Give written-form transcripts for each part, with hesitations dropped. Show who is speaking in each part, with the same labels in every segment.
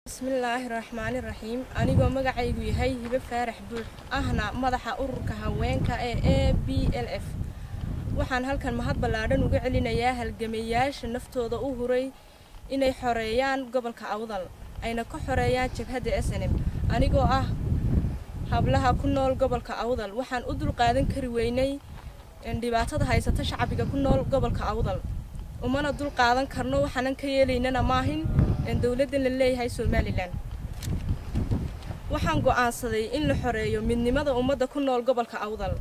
Speaker 1: بسم الله الرحمن الرحيم أنا magacaygu yahay Hibe Faarax Buux ahna madaxa ururka haweenka ee ABLF waxaan halkan mahad ballaaran uga celinayaa halgameeyaasha naftooda u huray inay xoreeyaan gobolka Awdal ayna ka xoreeyaan jabhadda SNM anigoo ah hablaha ku nool gobolka Awdal waxaan u dul qaadan kari weynay dhibaatada haysata shacbiga ku nool gobolka Awdal umana dul qaadan karno waxaan ka yeelaynana maahin dawladda la leeyahay Soomaaliland waxaan go'aansaday in la xoreeyo midnimada ummadda ku nool gobolka Awdal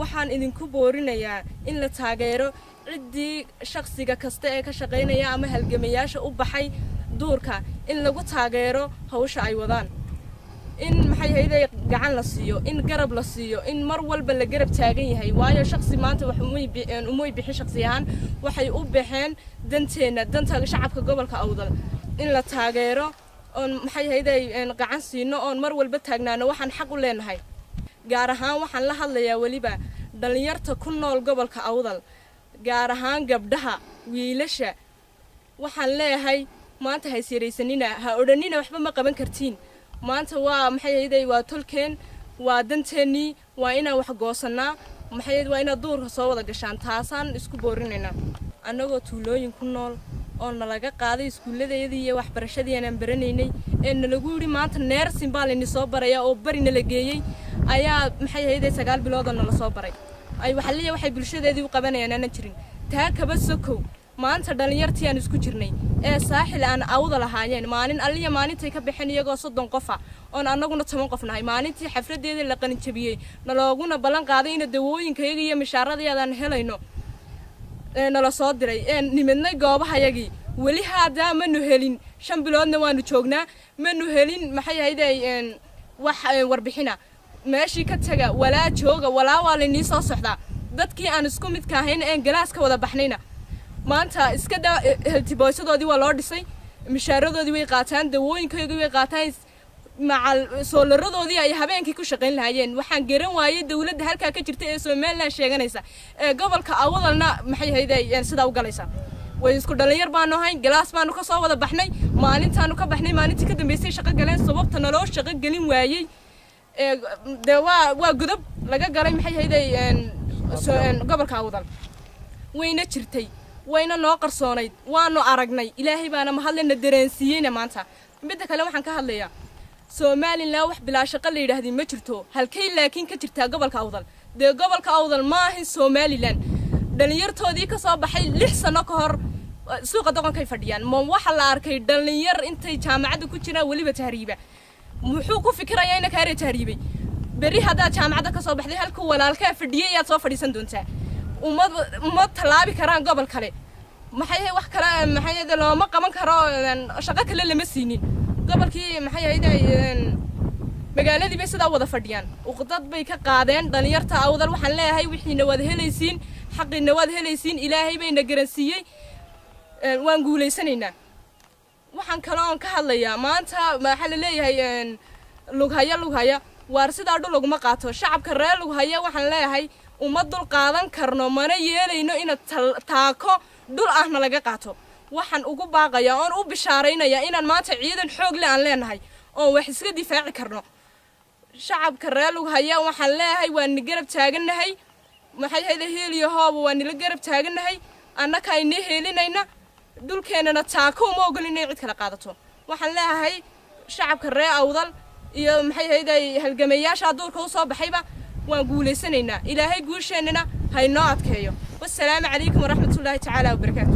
Speaker 1: waxaan idinku boorinayaa in la taageero cidii shakhsiga kasta ee ka shaqeynaya ama halgameeyaasha u baxay duurka in lagu taageero hawsha ay wadaan in maxay hay'adda gacan la siiyo in garab la siiyo in mar walba la garab taagan yahay waayo shakhsi maanta wax umay bixin shakhsiyan waxay u baxeen danteena danta shacabka gobolka Awdal in la taageero oo maxay hay'adda gacan siino oo mar walba taagnaano waxaan xaq u leenahay gaar ahaan waxaan la hadlayaa waliba dhalinyarta ku nool gobolka Awdal gaar ahaan gabdhaha wiilasha waxaan leeyahay maanta hay siraysanina ha oranina waxba ma qaban kartiin maanta waa maxay hay'adda waa tolkeen waa danteeni waa inaan wax goosanaa maxay waa ina duurka soo wada gashaan taasaan isku boorinayna anagoo tuulooyin ku nool oo nalaga qaaday iskuuladeedii iyo waxbarashadii aan baranaynay ee nalagu yiri maanta neersin baa la soo baraya oo barina la geeyay ayaa maxay hay'adda 9 bilood oo la soo baray ay waxay bulshadeedii u qabanayaan aan jirin taa kaba sokow maanta dhalinyartii aan isku jirnay ee saaxil aan Awdal lahaayeen maalin aliya maalintay ka bixin iyagoo 30 qof ah oo anaguna 10 qof nahay maalintii xafladeedii la qalin jabiyay nalooguna balan qaaday in dawooyinkayaga iyo mishaaradeedaan helayno nala soo diray nimidnay goobahayagii wali hada manu helin 5 biloodna waanu joognaa manu helin maxay hay'adda wax warbixina meeshii ka taga walaa jooga walaa waa la nii soo socdaa dadkii aan isku mid ka ahayn ee galaaska wada baxnayna maanta iska heltiboysadoodii waa loo dhisay mishaaradoodii way qaataan dawooyinkoodii way qaataan macal soolaradoodii ay habeenkii ku shaqeyn lahaayeen waxaan garan waayay dawladda halka ka jirta ee Soomaaliland sheeganaysa ee gobolka Awdalna maxay hay'adda sida u galaysa way isku dhalinyar baan ahayn galaas baan ka soo wada baxnay maalintaanu ka baxnay maalintii ka dambeysay shaqo galeen sababta naloo shaqo galin waayay waa gudub laga galay maxay hay'adda gobolka Awdal wayna jirtay wayna noo qarsoonayd waanu aragnay ilaahay baana mahadlena dareensiiyayna maanta midda kale waxaan ka hadlayaa Soomaaliland wax bilaa shaqo la yiraahdo ma jirto halkay laakiin ka jirta gobolka Awdal gobolka Awdal ma ahin Soomaaliland dhalinyartoodii ka soo baxay 6 sano ka hor suuqa doqonkay fadhiyaan ma waxa la arkay dhalinyar intay jaamacada ku jiraan waliba tahriiba muxuu ku fikirayaa in ka reer tahriibay bari hada jaamacada ka soo baxday halka walaalka fadhiyay aad soo fadhiisan doontaa uma talaabi karaan gobol kale maxay wax kale maxay looma qaban karo shaqo kale lama siinin gobolkii maxay hay'adda magaaladii bay sida wada fadhiyaan uqdad bay ka qaadeen dhalinyarta Awdal waxaan leeyahay wixiina wada helaysiin xaqina wada helaysiin ilaahay bayna garansiiyay waan guuleysanaynaa waxaan kale oo ka hadlayaa maanta waxa la leeyahay lughaya waar sida dhul laguma qaato shacabka reer lughaya waxaan leeyahay uma dul qaadan karno mana yeelayno in taako dul ahna laga qaato waxaan ugu baaqayaa oo u bishaaraynayaa inaan maanta ciidan xoog leh aan leenahay oo wax iska difaaci karno shacabka reer lughaya waxaan leeyahay waan garab taaganahay maxay hay'adda heeliyo hoob waan la garab taaganahay annaka ay heelinayna dulkeenana taako ma ogolin in cid kala qaadato waxaan leeyahay shacabka reer Awdal iyo maxay hay'adda halgameeyaasha duurka u soo baxayba waan guuleysanaynaa ilaahay guusheenana haynoo adkeeyo wassalaamu calaykum waraxmatullaahi tacaala wabarakaatuh